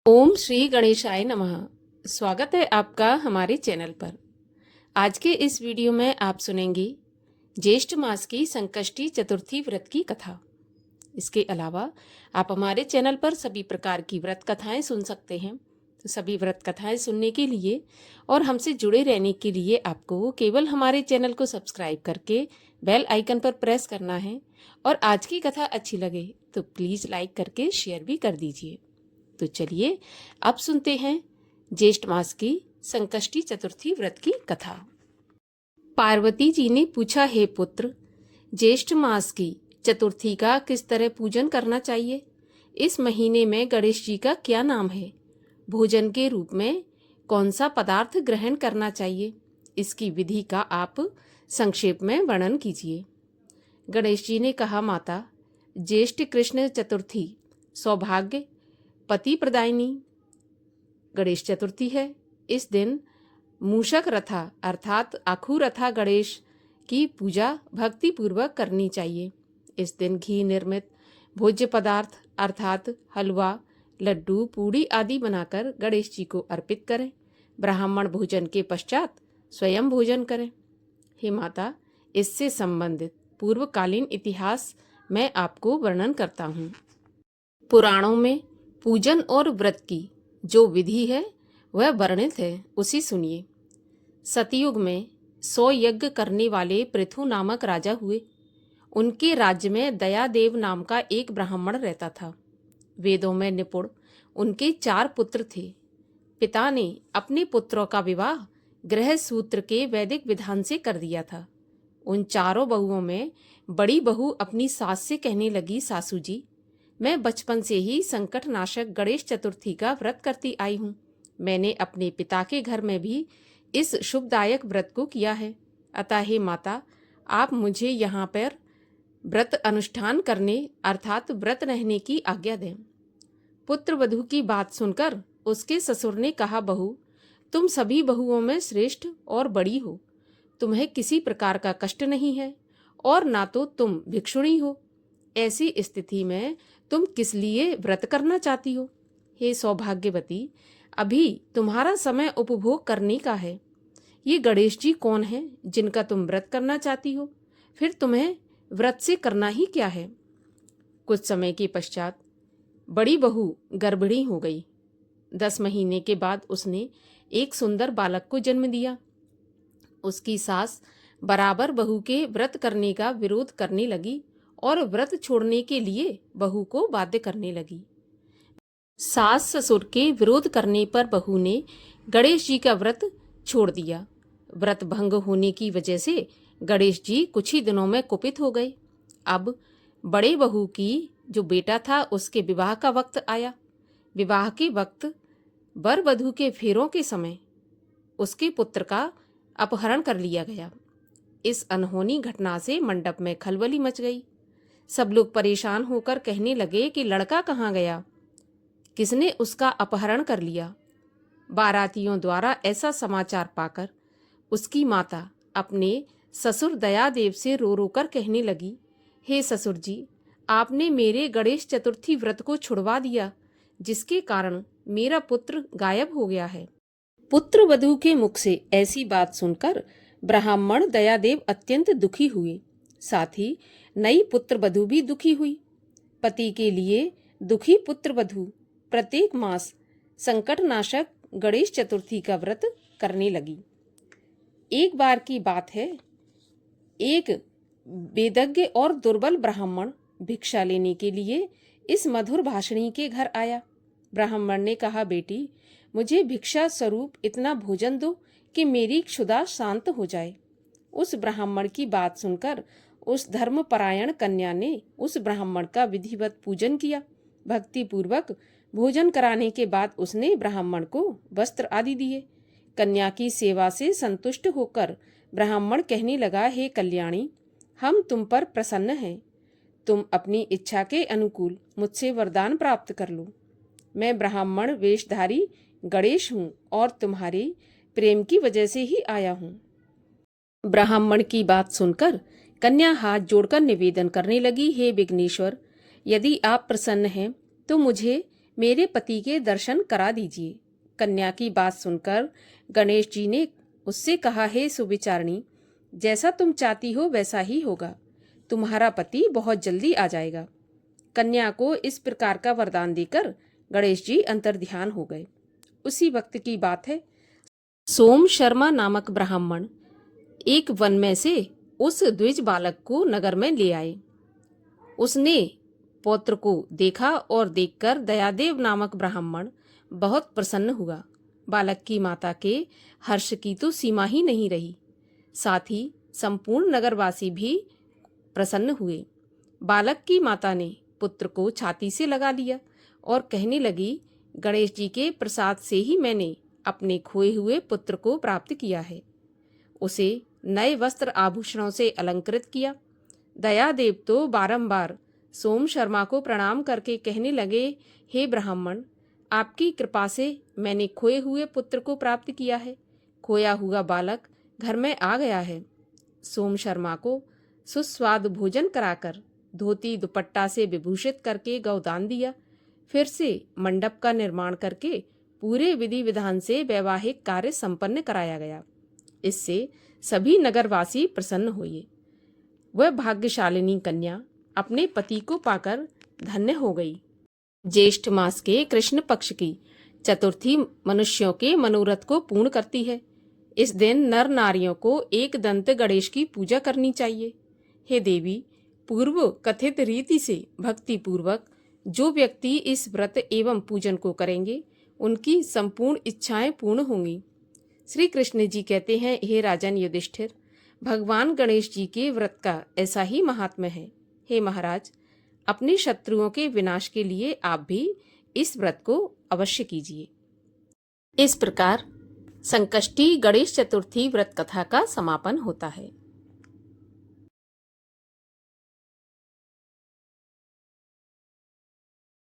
ओम श्री गणेशाय नमः। स्वागत है आपका हमारे चैनल पर। आज के इस वीडियो में आप सुनेंगे ज्येष्ठ मास की संकष्टी चतुर्थी व्रत की कथा। इसके अलावा आप हमारे चैनल पर सभी प्रकार की व्रत कथाएं सुन सकते हैं। तो सभी व्रत कथाएं सुनने के लिए और हमसे जुड़े रहने के लिए आपको केवल हमारे चैनल को सब्सक्राइब करके बेल आइकन पर प्रेस करना है और आज की कथा अच्छी लगे तो प्लीज़ लाइक करके शेयर भी कर दीजिए। तो चलिए अब सुनते हैं ज्येष्ठ मास की संकष्टी चतुर्थी व्रत की कथा। पार्वती जी ने पूछा, हे पुत्र, ज्येष्ठ मास की चतुर्थी का किस तरह पूजन करना चाहिए? इस महीने में गणेश जी का क्या नाम है? भोजन के रूप में कौन सा पदार्थ ग्रहण करना चाहिए? इसकी विधि का आप संक्षेप में वर्णन कीजिए। गणेश जी ने कहा, माता, ज्येष्ठ कृष्ण चतुर्थी सौभाग्य पति प्रदायिनी गणेश चतुर्थी है। इस दिन मूषक रथा अर्थात आखू रथा गणेश की पूजा भक्ति पूर्वक करनी चाहिए। इस दिन घी निर्मित भोज्य पदार्थ अर्थात हलवा, लड्डू, पूड़ी आदि बनाकर गणेश जी को अर्पित करें। ब्राह्मण भोजन के पश्चात स्वयं भोजन करें। हे माता, इससे संबंधित पूर्वकालीन इतिहास मैं आपको वर्णन करता हूँ। पुराणों में पूजन और व्रत की जो विधि है वह वर्णित है, उसी सुनिए। सतयुग में 100 यज्ञ करने वाले पृथु नामक राजा हुए। उनके राज्य में दयादेव नाम का एक ब्राह्मण रहता था। वेदों में निपुण उनके 4 पुत्र थे। पिता ने अपने पुत्रों का विवाह गृह सूत्र के वैदिक विधान से कर दिया था। उन चारों बहुओं में बड़ी बहू अपनी सास से कहने लगी, सासू जी, मैं बचपन से ही संकट नाशक गणेश चतुर्थी का व्रत करती आई हूँ। मैंने अपने पिता के घर में भी इस शुभदायक व्रत को किया है। अतः हे माता, आप मुझे यहाँ पर व्रत अनुष्ठान करने अर्थात व्रत रहने की आज्ञा दें। पुत्र वधू की बात सुनकर उसके ससुर ने कहा, बहू, तुम सभी बहुओं में श्रेष्ठ और बड़ी हो। तुम्हें किसी प्रकार का कष्ट नहीं है और ना तो तुम भिक्षुणी हो। ऐसी स्थिति में तुम किस लिए व्रत करना चाहती हो? हे सौभाग्यवती, अभी तुम्हारा समय उपभोग करने का है। ये गणेश जी कौन है जिनका तुम व्रत करना चाहती हो? फिर तुम्हें व्रत से करना ही क्या है? कुछ समय के पश्चात बड़ी बहू गर्भिणी हो गई। 10 महीने के बाद उसने एक सुंदर बालक को जन्म दिया। उसकी सास बराबर बहू के व्रत करने का विरोध करने लगी और व्रत छोड़ने के लिए बहू को बाध्य करने लगी। सास ससुर के विरोध करने पर बहू ने गणेश जी का व्रत छोड़ दिया। व्रत भंग होने की वजह से गणेश जी कुछ ही दिनों में कुपित हो गए। अब बड़े बहू की जो बेटा था उसके विवाह का वक्त आया। विवाह के वक्त वर वधू के फेरों के समय उसके पुत्र का अपहरण कर लिया गया। इस अनहोनी घटना से मंडप में खलबली मच गई। सब लोग परेशान होकर कहने लगे कि लड़का कहाँ गया, किसने उसका अपहरण कर लिया। बारातियों द्वारा ऐसा समाचार पाकर उसकी माता अपने ससुर दयादेव से रो रो कर कहने लगी, हे ससुर जी, आपने मेरे गणेश चतुर्थी व्रत को छुड़वा दिया, जिसके कारण मेरा पुत्र गायब हो गया है। पुत्र वधू के मुख से ऐसी बात सुनकर ब्राह्मण दयादेव अत्यंत दुखी हुए। साथ ही नई पुत्र वधू भी दुखी हुई। पति के लिए दुखी पुत्र वधू प्रत्येक मास संकटनाशक गणेश चतुर्थी का व्रत करने लगी। एक बार की बात है, एक वेदज्ञ और दुर्बल ब्राह्मण भिक्षा लेने के लिए इस मधुर भाषणी के घर आया। ब्राह्मण ने कहा, बेटी, मुझे भिक्षा स्वरूप इतना भोजन दो कि मेरी क्षुधा शांत हो जाए। उस ब्राह्मण की बात सुनकर उस धर्मपरायण कन्या ने उस ब्राह्मण का विधिवत पूजन किया। भक्ति पूर्वक भोजन कराने के बाद उसने ब्राह्मण को वस्त्र आदि दिए। कन्या की सेवा से संतुष्ट होकर ब्राह्मण कहने लगा, हे कल्याणी, हम तुम पर प्रसन्न हैं। तुम अपनी इच्छा के अनुकूल मुझसे वरदान प्राप्त कर लो। मैं ब्राह्मण वेशधारी गणेश हूँ और तुम्हारी प्रेम की वजह से ही आया हूँ। ब्राह्मण की बात सुनकर कन्या हाथ जोड़कर निवेदन करने लगी, हे विघ्नेश्वर, यदि आप प्रसन्न हैं तो मुझे मेरे पति के दर्शन करा दीजिए। कन्या की बात सुनकर गणेश जी ने उससे कहा, हे सुविचारणी, जैसा तुम चाहती हो वैसा ही होगा। तुम्हारा पति बहुत जल्दी आ जाएगा। कन्या को इस प्रकार का वरदान देकर गणेश जी अंतर्ध्यान हो गए। उसी वक्त की बात है। सोम शर्मा नामक ब्राह्मण एक वन में से उस द्विज बालक को नगर में ले आए। उसने पौत्र को देखा और देखकर दयादेव नामक ब्राह्मण बहुत प्रसन्न हुआ। बालक की माता के हर्ष की तो सीमा ही नहीं रही। साथ ही संपूर्ण नगरवासी भी प्रसन्न हुए। बालक की माता ने पुत्र को छाती से लगा लिया और कहने लगी, गणेश जी के प्रसाद से ही मैंने अपने खोए हुए पुत्र को प्राप्त किया है। उसे नए वस्त्र आभूषणों से अलंकृत किया। दयादेव तो बारंबार सोम शर्मा को प्रणाम करके कहने लगे, हे ब्राह्मण, आपकी कृपा से मैंने खोए हुए पुत्र को प्राप्त किया है। खोया हुआ बालक घर में आ गया है। सोम शर्मा को सुस्वाद भोजन कराकर धोती दुपट्टा से विभूषित करके गौदान दिया। फिर से मंडप का निर्माण करके पूरे विधि विधान से वैवाहिक कार्य संपन्न कराया गया। इससे सभी नगरवासी प्रसन्न हुए। वह भाग्यशालिनी कन्या अपने पति को पाकर धन्य हो गई। ज्येष्ठ मास के कृष्ण पक्ष की चतुर्थी मनुष्यों के मनोरथ को पूर्ण करती है। इस दिन नर नारियों को एक दंत गणेश की पूजा करनी चाहिए। हे देवी, पूर्व कथित रीति से भक्ति पूर्वक जो व्यक्ति इस व्रत एवं पूजन को करेंगे, उनकी संपूर्ण इच्छाएं पूर्ण होंगी। श्री कृष्ण जी कहते हैं, हे राजन युधिष्ठिर, भगवान गणेश जी के व्रत का ऐसा ही महात्म्य है। हे महाराज, अपने शत्रुओं के विनाश के लिए आप भी इस व्रत को अवश्य कीजिए। इस प्रकार संकष्टी गणेश चतुर्थी व्रत कथा का समापन होता है।